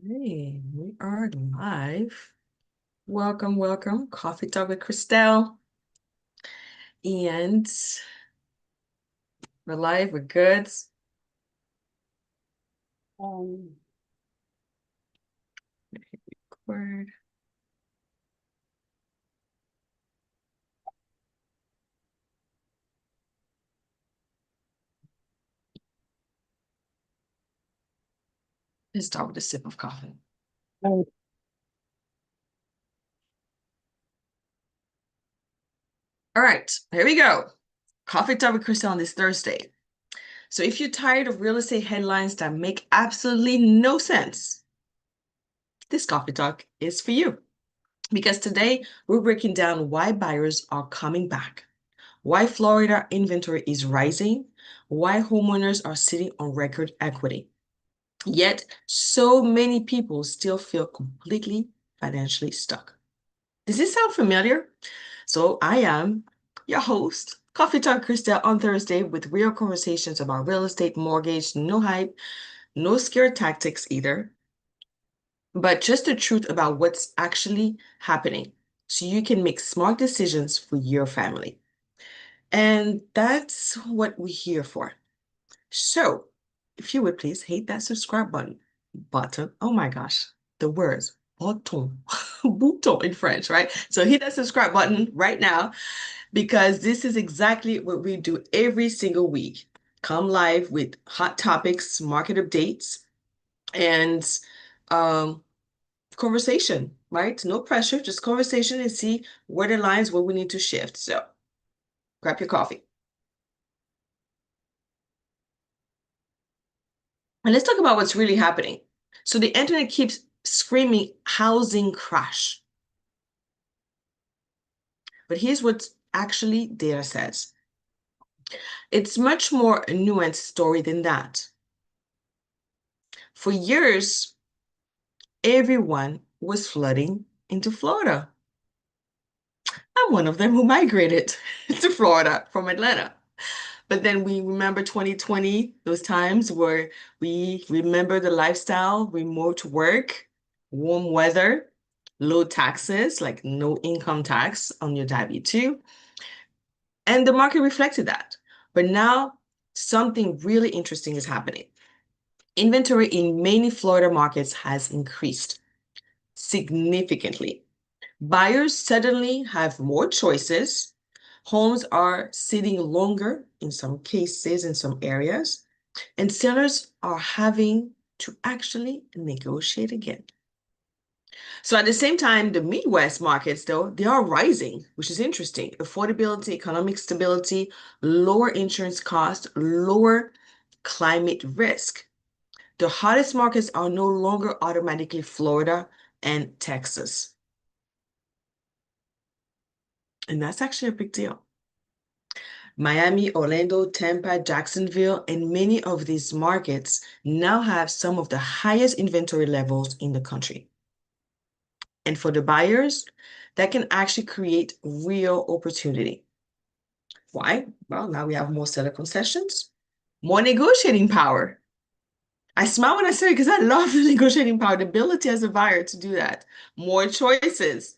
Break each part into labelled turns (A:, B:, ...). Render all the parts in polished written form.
A: Hey, we are live. Welcome. Coffee Talk with Christelle. And we're live, we're good. Um, Record. Let's start with a sip of coffee. All right, here we go. Coffee Talk with Christelle on this Thursday. So if you're tired of real estate headlines that make absolutely no sense, this Coffee Talk is for you. Because today we're breaking down why buyers are coming back, why Florida inventory is rising, why homeowners are sitting on record equity. Yet, so many people still feel completely financially stuck. Does this sound familiar? So, I am your host, Coffee Talk Christelle, on Thursday with real conversations about real estate, mortgage, no hype, no scare tactics either, but just the truth about what's actually happening so you can make smart decisions for your family. And that's what we're here for. So, if you would please hit that subscribe button. Oh my gosh, the words bouton, bouton in French, right? So hit that subscribe button right now because this is exactly what we do every single week. Come live with hot topics, market updates, and um, conversation, right? No pressure, just conversation and see where the lines where we need to shift. So grab your coffee. And let's talk about what's really happening. So the internet keeps screaming housing crash. But here's what actually data says. It's much more a nuanced story than that. For years, everyone was flooding into Florida. I'm one of them who migrated to Florida from Atlanta. But then we remember 2020, those times where we remember the lifestyle, remote work, warm weather, low taxes, like no income tax on your W-2. And the market reflected that. But now something really interesting is happening. Inventory in many Florida markets has increased significantly. Buyers suddenly have more choices. Homes are sitting longer in some cases, in some areas, and sellers are having to actually negotiate again. So at the same time, the Midwest markets, though, they are rising, which is interesting. Affordability, economic stability, lower insurance costs, lower climate risk. The hottest markets are no longer automatically Florida and Texas. And that's actually a big deal. Miami, Orlando, Tampa, Jacksonville, and many of these markets now have some of the highest inventory levels in the country. And for the buyers, that can actually create real opportunity. Why? Well, now we have more seller concessions, more negotiating power. I smile when I say it because I love the negotiating power, the ability as a buyer to do that. More choices,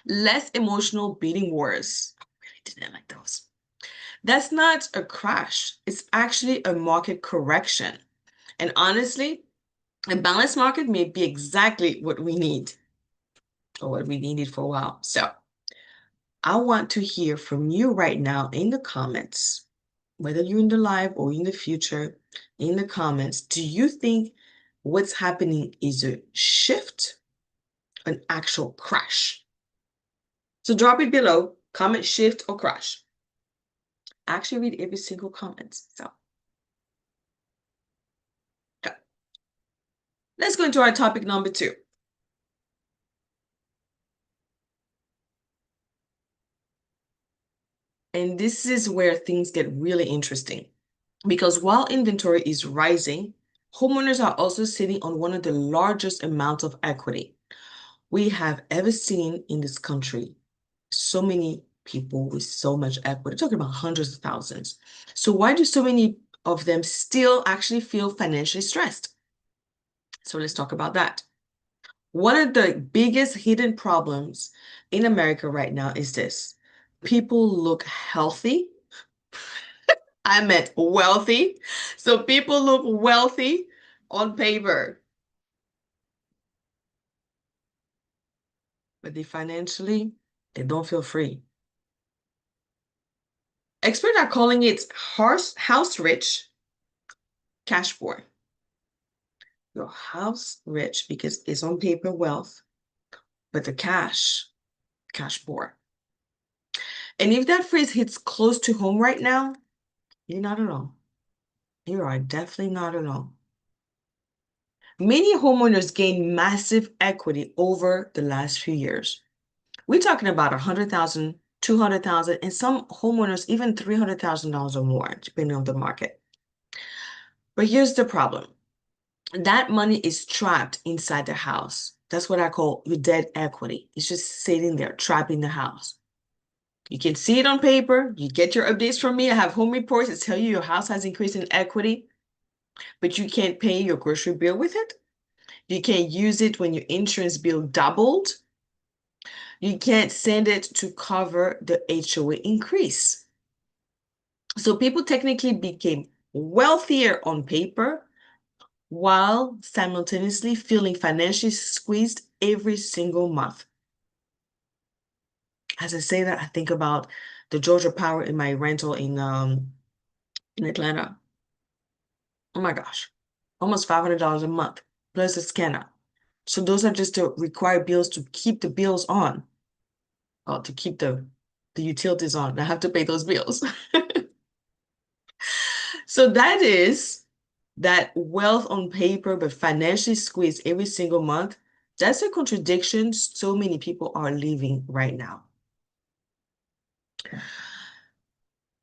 A: less emotional bidding wars. I really didn't like those. That's not a crash. It's actually a market correction. And honestly, a balanced market may be exactly what we need or what we needed for a while. So I want to hear from you right now in the comments, whether you're in the live or in the future, in the comments. Do you think what's happening is a shift, an actual crash? So drop it below, comment shift or crash. I actually read every single comment. So okay. Let's go into our topic number 2. And this is where things get really interesting. Because while inventory is rising, homeowners are also sitting on one of the largest amounts of equity we have ever seen in this country. So many people with so much equity, talking about hundreds of thousands. So why do so many of them still actually feel financially stressed? So let's talk about that. One of the biggest hidden problems in America right now is this. People look healthy. I meant wealthy. So people look wealthy on paper, but they don't feel free. Experts are calling it house rich, cash poor. Your house rich because it's on paper wealth, but the cash poor. And if that phrase hits close to home right now, you're not alone. You are definitely not alone. Many homeowners gained massive equity over the last few years. We're talking about 100,000, 200,000, and some homeowners even $300,000 or more, depending on the market. But here's the problem. That money is trapped inside the house. That's what I call your dead equity. It's just sitting there, trapped in the house. You can see it on paper. You get your updates from me. I have home reports that tell you your house has increased in equity, but you can't pay your grocery bill with it. You can't use it when your insurance bill doubled. You can't send it to cover the HOA increase. So people technically became wealthier on paper while simultaneously feeling financially squeezed every single month. As I say that, I think about the Georgia Power in my rental in Atlanta. Oh my gosh, almost $500 a month plus a scanner. So those are just the required bills to keep the bills on, or to keep the utilities on. I have to pay those bills. So that is that wealth on paper, but financially squeezed every single month. That's a contradiction so many people are living right now.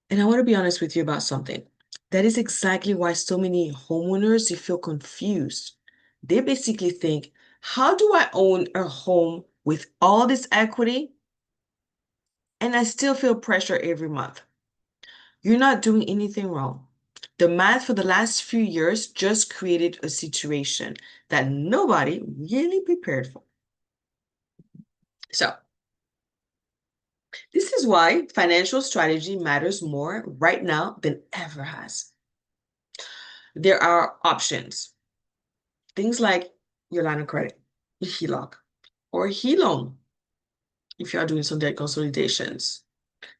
A: And I want to be honest with you about something. That is exactly why so many homeowners, they feel confused. They basically think, how do I own a home with all this equity and I still feel pressure every month? You're not doing anything wrong. The math for the last few years just created a situation that nobody really prepared for. So, this is why financial strategy matters more right now than ever has. There are options. Things like your line of credit, your HELOC, or HELOAN if you are doing some debt consolidations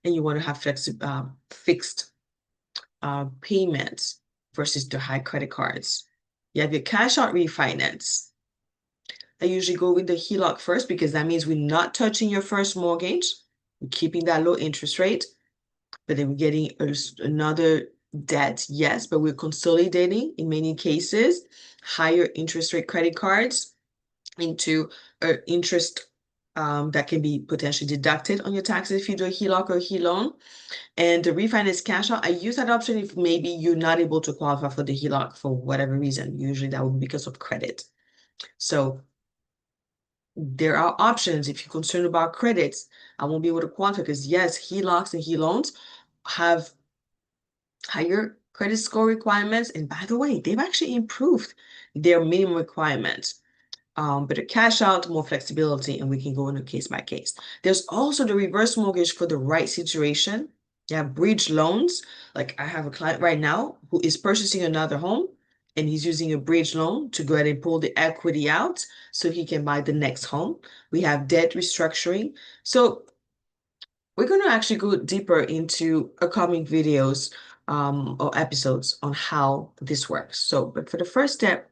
A: and you want to have fixed payments versus the high credit cards. You have your cash out refinance. I usually go with the HELOC first because that means we're not touching your first mortgage. We're keeping that low interest rate, but then we're getting another debt, yes, but we're consolidating in many cases higher interest rate credit cards into interest that can be potentially deducted on your taxes if you do a HELOC or HELOAN. And the refinance cash out, I use that option if maybe you're not able to qualify for the HELOC for whatever reason. Usually that would be because of credit. So there are options if you're concerned about credits. I won't be able to quantify because yes, HELOCs and HELOANs have higher credit score requirements. And by the way, they've actually improved their minimum requirements. But a cash out, more flexibility, and we can go into case by case. There's also the reverse mortgage for the right situation. You have bridge loans. Like I have a client right now who is purchasing another home and he's using a bridge loan to go ahead and pull the equity out so he can buy the next home. We have debt restructuring. So we're going to actually go deeper into upcoming videos or episodes on how this works. So, but for the first step,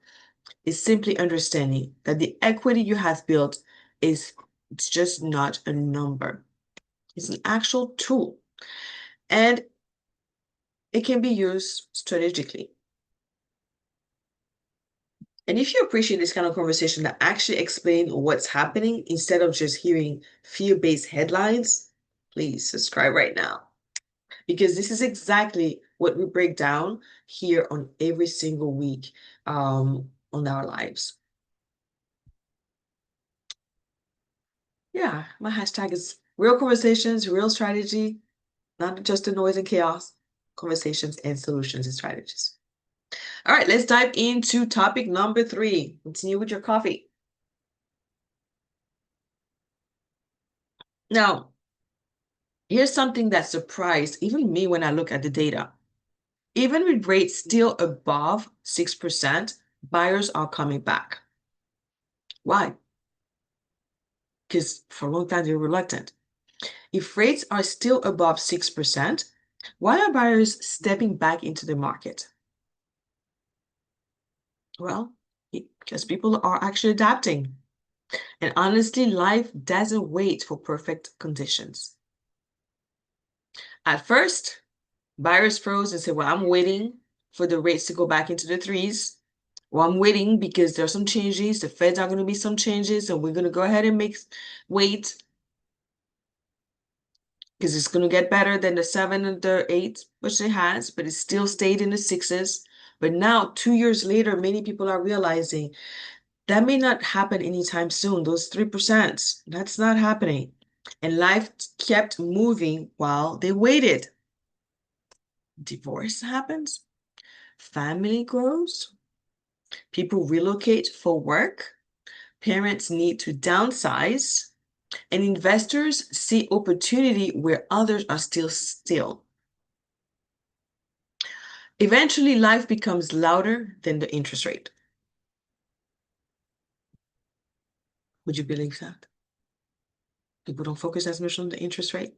A: is simply understanding that the equity you have built it's just not a number. It's an actual tool. And it can be used strategically. And if you appreciate this kind of conversation that actually explain what's happening instead of just hearing fear-based headlines, please subscribe right now. Because this is exactly what we break down here on every single week on our lives. Yeah, my hashtag is real conversations, real strategy, not just the noise and chaos, conversations and solutions and strategies. All right, let's dive into topic number 3. Continue with your coffee. Now, here's something that surprised even me when I look at the data. Even with rates still above 6%, buyers are coming back. Why? Because for a long time they were reluctant. If rates are still above 6%, why are buyers stepping back into the market? Well, because people are actually adapting. And honestly, life doesn't wait for perfect conditions. At first, buyers froze and said, well, I'm waiting for the rates to go back into the threes. Well, I'm waiting because there are some changes. The Feds are going to be some changes, and we're going to go ahead and wait because it's going to get better than the 7 and the 8, which it has, but it still stayed in the 6s. But now, 2 years later, many people are realizing that may not happen anytime soon. Those 3%, that's not happening. And life kept moving while they waited. Divorce happens, family grows, people relocate for work, parents need to downsize, and investors see opportunity where others are still. Eventually, life becomes louder than the interest rate. Would you believe that? People don't focus as much on the interest rate.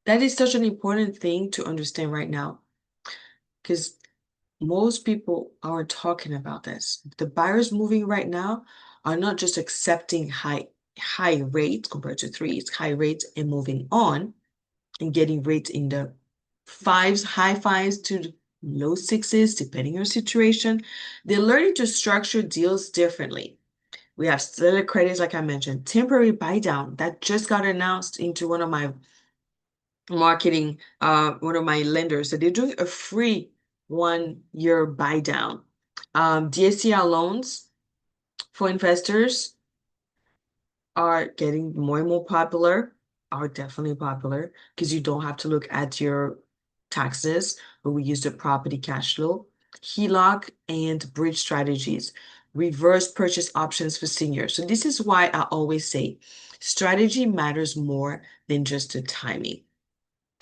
A: That is such an important thing to understand right now, because most people aren't talking about this. The buyers moving right now are not just accepting high rates compared to threes, high rates and moving on and getting rates in the fives, high fives to low sixes, depending on your situation. They're learning to structure deals differently. We have seller credits, like I mentioned, temporary buy down that just got announced into one of my one of my lenders. So they're doing a free 1-year buy down. DSCR loans for investors are getting more and more popular, are definitely popular because you don't have to look at your taxes, but we use the property cash flow, HELOC and bridge strategies, reverse purchase options for seniors. So this is why I always say strategy matters more than just the timing.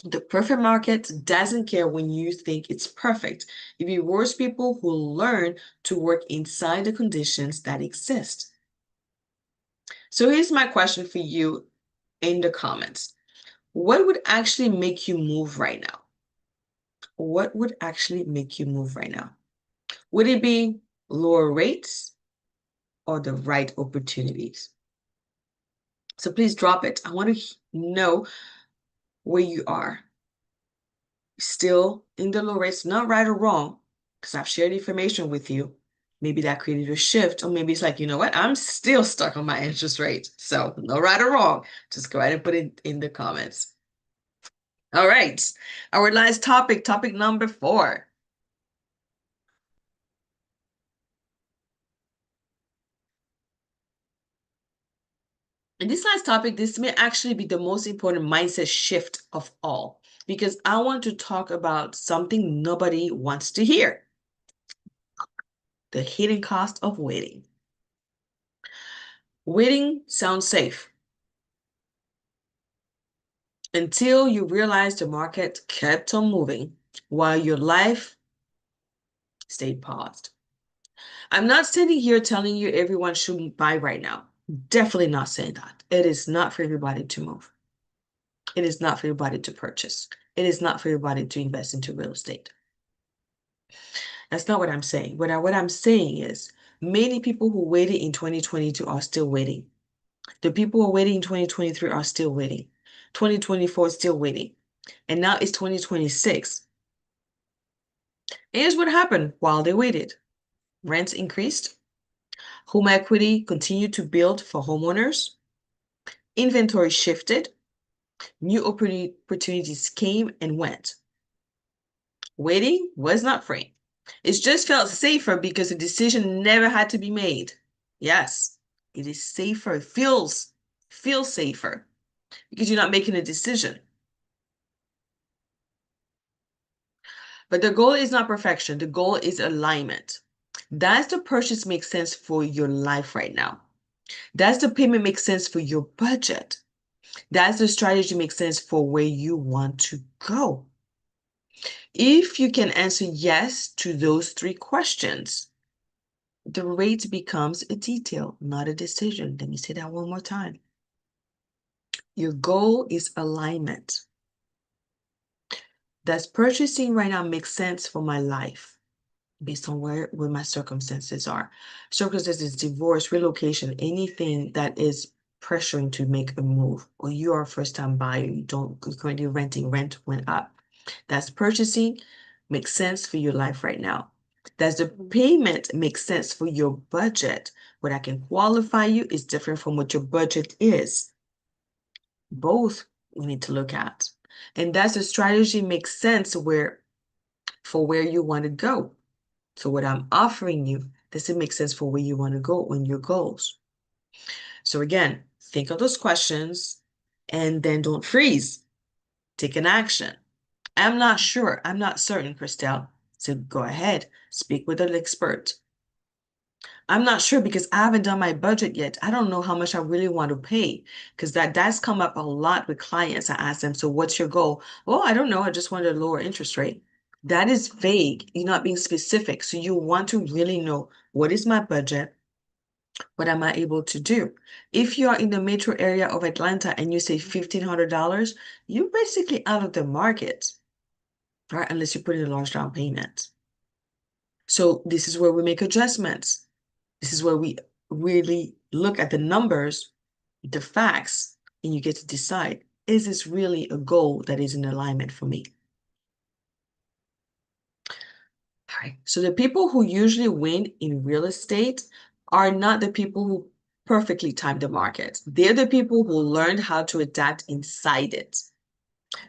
A: The perfect market doesn't care when you think it's perfect. It rewards people who learn to work inside the conditions that exist. So here's my question for you in the comments. What would actually make you move right now? What would actually make you move right now? Would it be lower rates or the right opportunities? So please drop it. I want to know where you are. Still in the low rates, not right or wrong, because I've shared information with you. Maybe that created a shift, or maybe it's like, you know what, I'm still stuck on my interest rate. So no right or wrong. Just go ahead and put it in the comments. All right, our last topic, topic number 4. In this last topic, this may actually be the most important mindset shift of all, because I want to talk about something nobody wants to hear: the hidden cost of waiting. Waiting sounds safe until you realize the market kept on moving while your life stayed paused. I'm not sitting here telling you everyone shouldn't buy right now. Definitely not saying that. It is not for everybody to move. It is not for everybody to purchase. It is not for everybody to invest into real estate. That's not what I'm saying. What I'm saying is many people who waited in 2022 are still waiting. The people who are waiting in 2023 are still waiting. 2024 is still waiting. And now it's 2026. Here's what happened while they waited. Rents increased. Home equity continued to build for homeowners. Inventory shifted. New opportunities came and went. Waiting was not free. It just felt safer because the decision never had to be made. Yes, it is safer. It feels safer because you're not making a decision. But the goal is not perfection. The goal is alignment. Does the purchase make sense for your life right now? Does the payment make sense for your budget? Does the strategy make sense for where you want to go? If you can answer yes to those three questions, the rate becomes a detail, not a decision. Let me say that one more time. Your goal is alignment. Does purchasing right now make sense for my life based on where my circumstances are? Circumstances, divorce, relocation, anything that is pressuring to make a move, or you are a first-time buyer, you're currently renting, rent went up. Does purchasing make sense for your life right now? Does the payment make sense for your budget? What I can qualify you is different from what your budget is. Both we need to look at. And does the strategy make sense for where you want to go? So what I'm offering you, does it make sense for where you want to go on your goals? So again, think of those questions and then don't freeze. Take an action. I'm not sure. I'm not certain, Christelle. So go ahead, speak with an expert. I'm not sure because I haven't done my budget yet. I don't know how much I really want to pay because that does come up a lot with clients. I ask them, so what's your goal? Well, I don't know. I just want a lower interest rate. That is vague. You're not being specific. So you want to really know, what is my budget? What am I able to do? If you are in the metro area of Atlanta and you say $1,500, you're basically out of the market, right? Unless you put in a large down payment. So this is where we make adjustments. This is where we really look at the numbers, the facts, and you get to decide, is this really a goal that is in alignment for me? All right. So the people who usually win in real estate are not the people who perfectly time the market. They're the people who learned how to adapt inside it.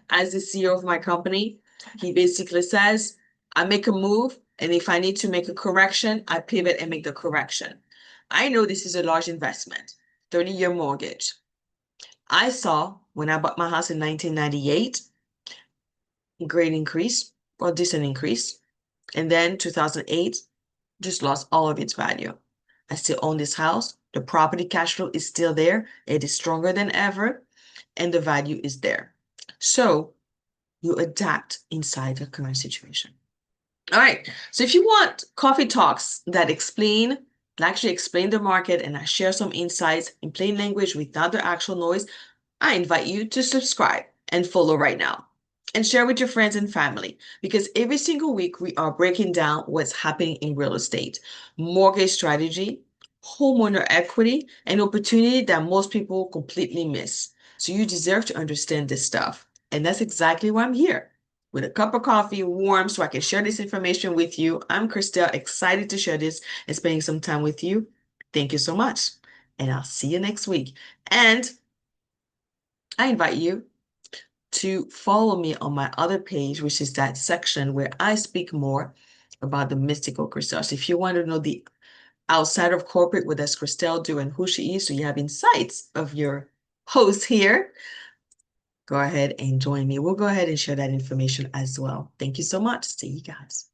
A: As the CEO of my company, he basically says, I make a move, and if I need to make a correction, I pivot and make the correction. I know this is a large investment, 30-year mortgage. I saw when I bought my house in 1998, great increase, or decent increase. And then 2008, just lost all of its value. I still own this house. The property cash flow is still there. It is stronger than ever, and the value is there. So you adapt inside the current situation. All right. So if you want coffee talks that actually explain the market, and I share some insights in plain language without the actual noise, I invite you to subscribe and follow right now. And share with your friends and family, because every single week we are breaking down what's happening in real estate, mortgage strategy, homeowner equity, and opportunity that most people completely miss. So you deserve to understand this stuff. And that's exactly why I'm here, with a cup of coffee warm so I can share this information with you. I'm Christelle, excited to share this and spending some time with you. Thank you so much. And I'll see you next week. And I invite you to follow me on my other page, which is that section where I speak more about the mystical Christelle. So if you want to know the outside of corporate, what does Christelle do and who she is, so you have insights of your host here, go ahead and join me. We'll go ahead and share that information as well. Thank you so much. See you guys.